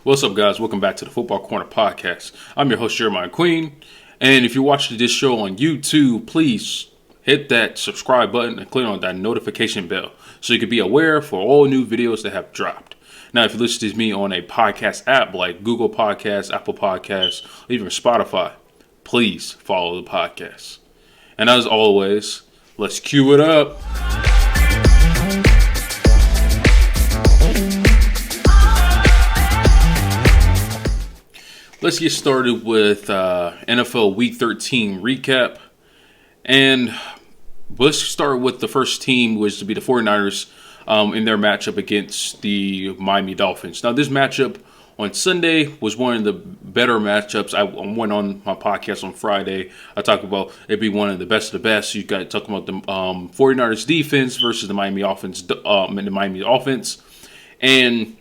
What's up, guys? Welcome back to the Football Corner Podcast. I'm your host, Jeremiah Queen. And if you're watching this show on YouTube, please hit that subscribe button and click on that notification bell so you can be aware for all new videos that have dropped. Now, if you listen to me on a podcast app like Google Podcasts, Apple Podcasts, or even Spotify, please follow the podcast. And as always, let's cue it up. Let's get started with NFL Week 13 recap. And let's start with the first team, which would be the 49ers in their matchup against the Miami Dolphins. Now, this matchup on Sunday was one of the better matchups. I went on my podcast on Friday. I talked about it'd be one of the best of the best. You got talking about the 49ers defense versus the Miami offense. And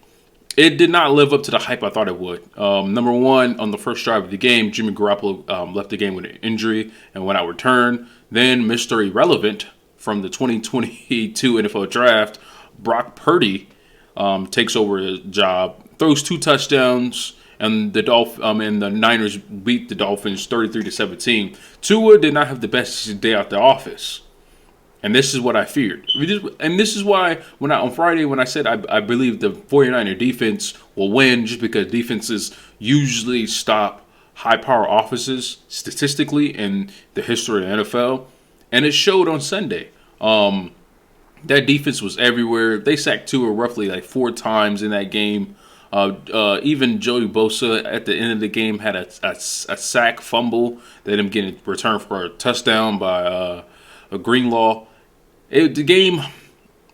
it did not live up to the hype I thought it would. Number one, on the first drive of the game, Jimmy Garoppolo left the game with an injury and went out return. Then Mr. Irrelevant from the 2022 NFL Draft, Brock Purdy, takes over his job, throws 2 touchdowns, and the Niners beat the Dolphins 33-17. Tua did not have the best day out the office. And this is what I feared. And this is why on Friday when I said I believe the 49er defense will win, just because defenses usually stop high-power offenses statistically in the history of the NFL. And it showed on Sunday. That defense was everywhere. They sacked Tua roughly like 4 times in that game. Even Joey Bosa at the end of the game had a sack fumble that ended up getting returned for a touchdown by Greenlaw. The game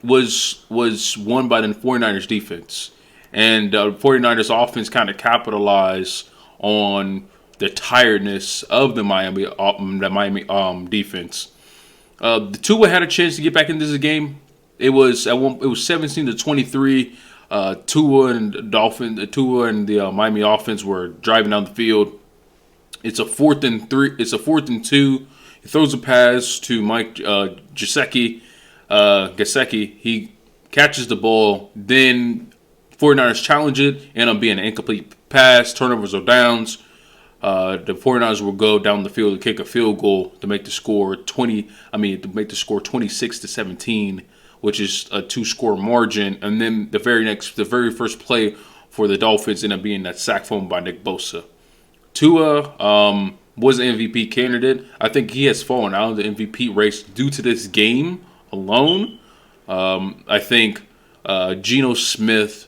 was won by the 49ers defense. And the 49ers offense kind of capitalized on the tiredness of the Miami defense. The Tua had a chance to get back into the game. It was 17-23. Tua and the Miami offense were driving down the field. It's a 4th and 3. It's a 4th and 2. He throws a pass to Mike Gesicki. He catches the ball. Then 49ers challenge it. End up being an incomplete pass. Turnovers or downs. The 49ers will go down the field and kick a field goal to make the score 26-17, which is a 2-score margin. And then the very first play for the Dolphins ended up being that sack fumble by Nick Bosa. Tua was an MVP candidate. I think he has fallen out of the MVP race due to this game alone. I think Geno Smith,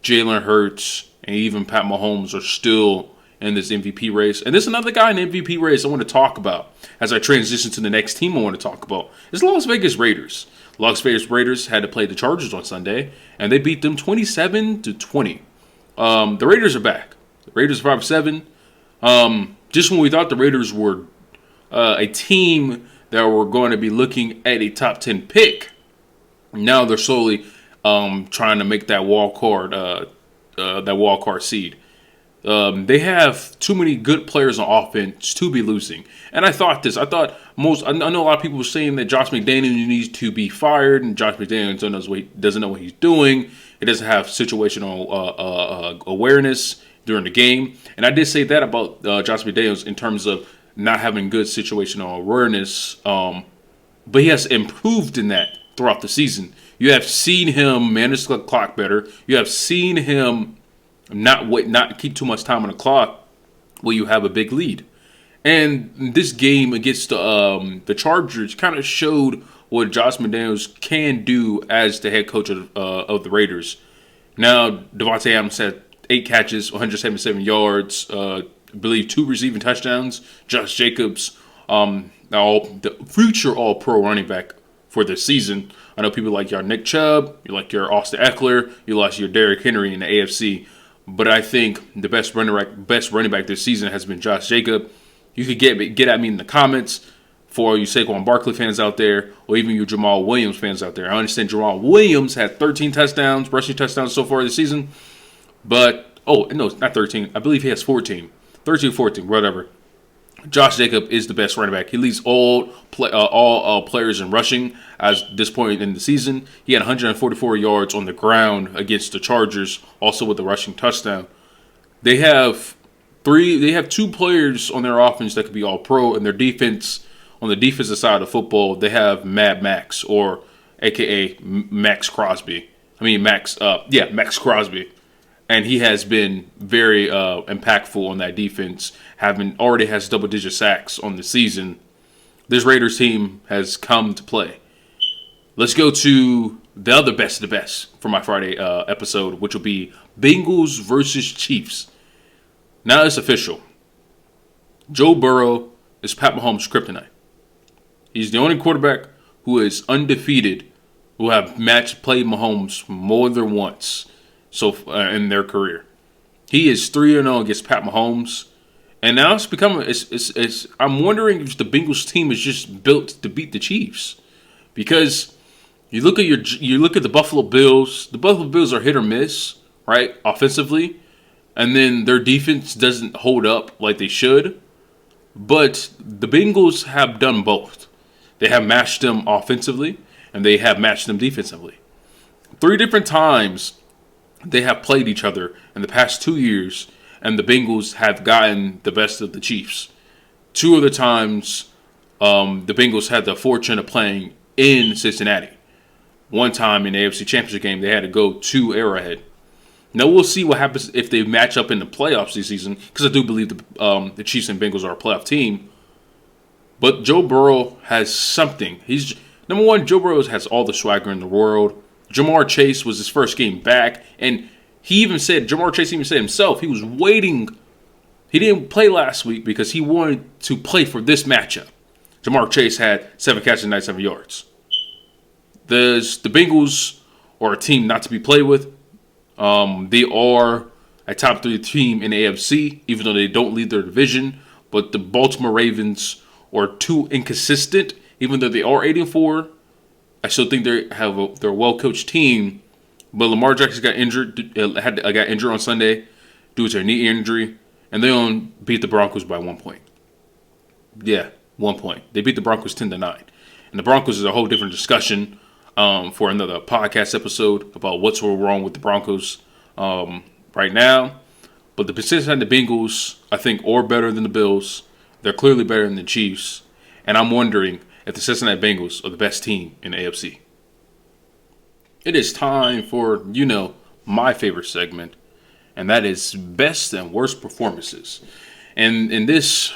Jalen Hurts, and even Pat Mahomes are still in this MVP race. And there's another guy in the MVP race I want to talk about as I transition to the next team I want to talk about. It's Las Vegas Raiders. Las Vegas Raiders had to play the Chargers on Sunday, and they beat them 27-20. The Raiders are back. The Raiders are 5-7. Just when we thought the Raiders were a team that were going to be looking at a top 10 pick, now they're slowly trying to make that wild card seed. They have too many good players on offense to be losing. And I know a lot of people were saying that Josh McDaniels needs to be fired, and Josh McDaniels doesn't know what he's doing. He doesn't have situational awareness during the game. And I did say that about Josh McDaniels in terms of not having good situational awareness. But he has improved in that throughout the season. You have seen him manage the clock better. You have seen him not keep too much time on the clock where you have a big lead. And this game against the Chargers kind of showed what Josh McDaniels can do as the head coach of the Raiders. Now, Devontae Adams had 8 catches, 177 yards, I believe 2 receiving touchdowns. Josh Jacobs, the future All-Pro running back for this season. I know people like your Nick Chubb, you like your Austin Eckler, you like your Derrick Henry in the AFC. But I think the best running back this season has been Josh Jacobs. You could get at me in the comments for all you Saquon Barkley fans out there, or even you Jamal Williams fans out there. I understand Jamal Williams had 13 rushing touchdowns so far this season. But, no, not 13. I believe he has 14. 13, 14, whatever. Josh Jacobs is the best running back. He leads all players in rushing at this point in the season. He had 144 yards on the ground against the Chargers, also with a rushing touchdown. They have two players on their offense that could be all pro, and their defense, on the defensive side of football, they have Mad Max, or AKA Max Crosby. Max Crosby. And he has been very impactful on that defense, already has double-digit sacks on the season. This Raiders team has come to play. Let's go to the other best of the best for my Friday episode, which will be Bengals versus Chiefs. Now it's official. Joe Burrow is Pat Mahomes' kryptonite. He's the only quarterback who is undefeated who have played Mahomes more than once in their career. He is 3-0 against Pat Mahomes. And now it's becoming. I'm wondering if the Bengals team is just built to beat the Chiefs, because you look at the Buffalo Bills. The Buffalo Bills are hit or miss, right, offensively, and then their defense doesn't hold up like they should. But the Bengals have done both. They have matched them offensively, and they have matched them defensively. 3 different times they have played each other in the past 2 years. And the Bengals have gotten the best of the Chiefs. 2 other times, the Bengals had the fortune of playing in Cincinnati. One time in the AFC Championship game, they had to go to Arrowhead. Now we'll see what happens if they match up in the playoffs this season, because I do believe the Chiefs and Bengals are a playoff team. But Joe Burrow has something. Number one, Joe Burrow has all the swagger in the world. Jamar Chase was his first game back, and Jamar Chase even said himself, he was waiting. He didn't play last week because he wanted to play for this matchup. Jamar Chase had 7 catches and 97 yards. The Bengals are a team not to be played with. They are a top 3 team in the AFC, even though they don't lead their division. But the Baltimore Ravens are too inconsistent, even though they are 8-4. I still think they're a well-coached team. But Lamar Jackson got injured. Got injured on Sunday due to a knee injury, and they beat the Broncos by 1 point. Yeah, 1 point. They beat the Broncos 10-9, and the Broncos is a whole different discussion for another podcast episode about what's wrong with the Broncos right now. But the Cincinnati Bengals, I think, are better than the Bills. They're clearly better than the Chiefs, and I'm wondering if the Cincinnati Bengals are the best team in the AFC. It is time for, my favorite segment, and that is best and worst performances. And in this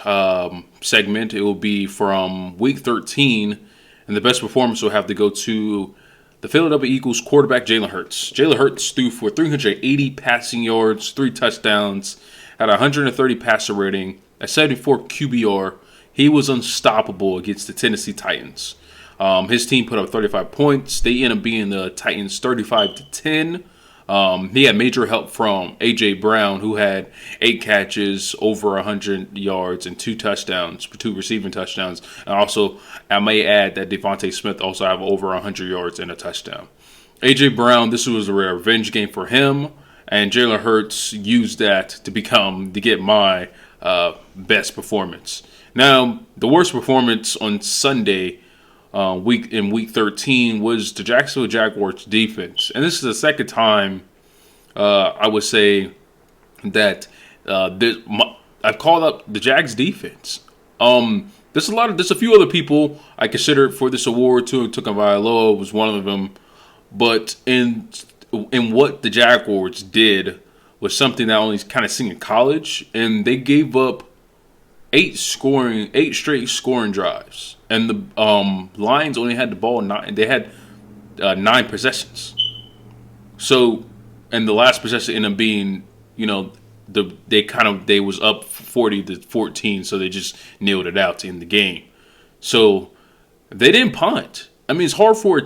segment, it will be from Week 13, and the best performance will have to go to the Philadelphia Eagles quarterback, Jalen Hurts. Jalen Hurts threw for 380 passing yards, 3 touchdowns, had 130 passer rating, a 74 QBR. He was unstoppable against the Tennessee Titans. His team put up 35 points. They ended up being the Titans 35-10. He had major help from A.J. Brown, who had 8 catches, over 100 yards, and 2 touchdowns, 2 receiving touchdowns. And also, I may add that Devontae Smith also have over 100 yards and a touchdown. A.J. Brown, this was a revenge game for him, and Jalen Hurts used that to get my best performance. Now, the worst performance on Sunday week 13 was the Jacksonville Jaguars defense. And this is the second time I would say that I've called up the Jags defense. There's a few other people I considered for this award too. Tagovailoa was one of them. But in what the Jaguars did was something that I only kind of seen in college, and they gave up 8 straight scoring drives. And the Lions only had the ball 9. They had 9 possessions. So, and the last possession ended up being, they was up 40-14, so they just nailed it out to end the game. So they didn't punt. I mean, it's hard for your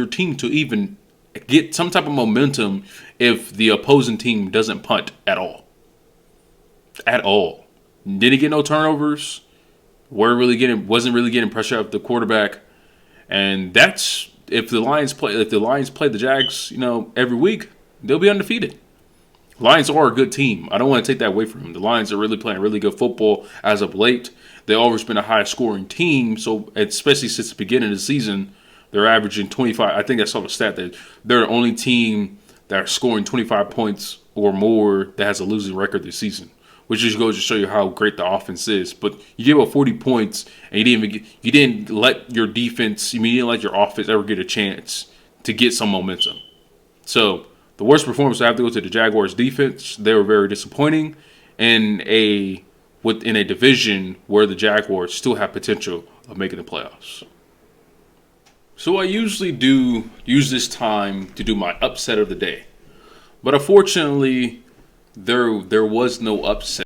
team to even get some type of momentum if the opposing team doesn't punt at all. At all. Didn't get no turnovers. Wasn't really getting pressure off the quarterback, and that's if the Lions play the Jags, every week, they'll be undefeated. Lions are a good team. I don't want to take that away from them. The Lions are really playing really good football as of late. They've always been a high scoring team, so especially since the beginning of the season, they're averaging 25. I think I saw the stat that they're the only team that are scoring 25 points or more that has a losing record this season, which just goes to show you how great the offense is. But you gave up 40 points and you didn't let your defense, you didn't let your offense ever get a chance to get some momentum. So the worst performance I have to go to the Jaguars defense. They were very disappointing within a division where the Jaguars still have potential of making the playoffs. So I usually do use this time to do my upset of the day. But unfortunately, there was no upset.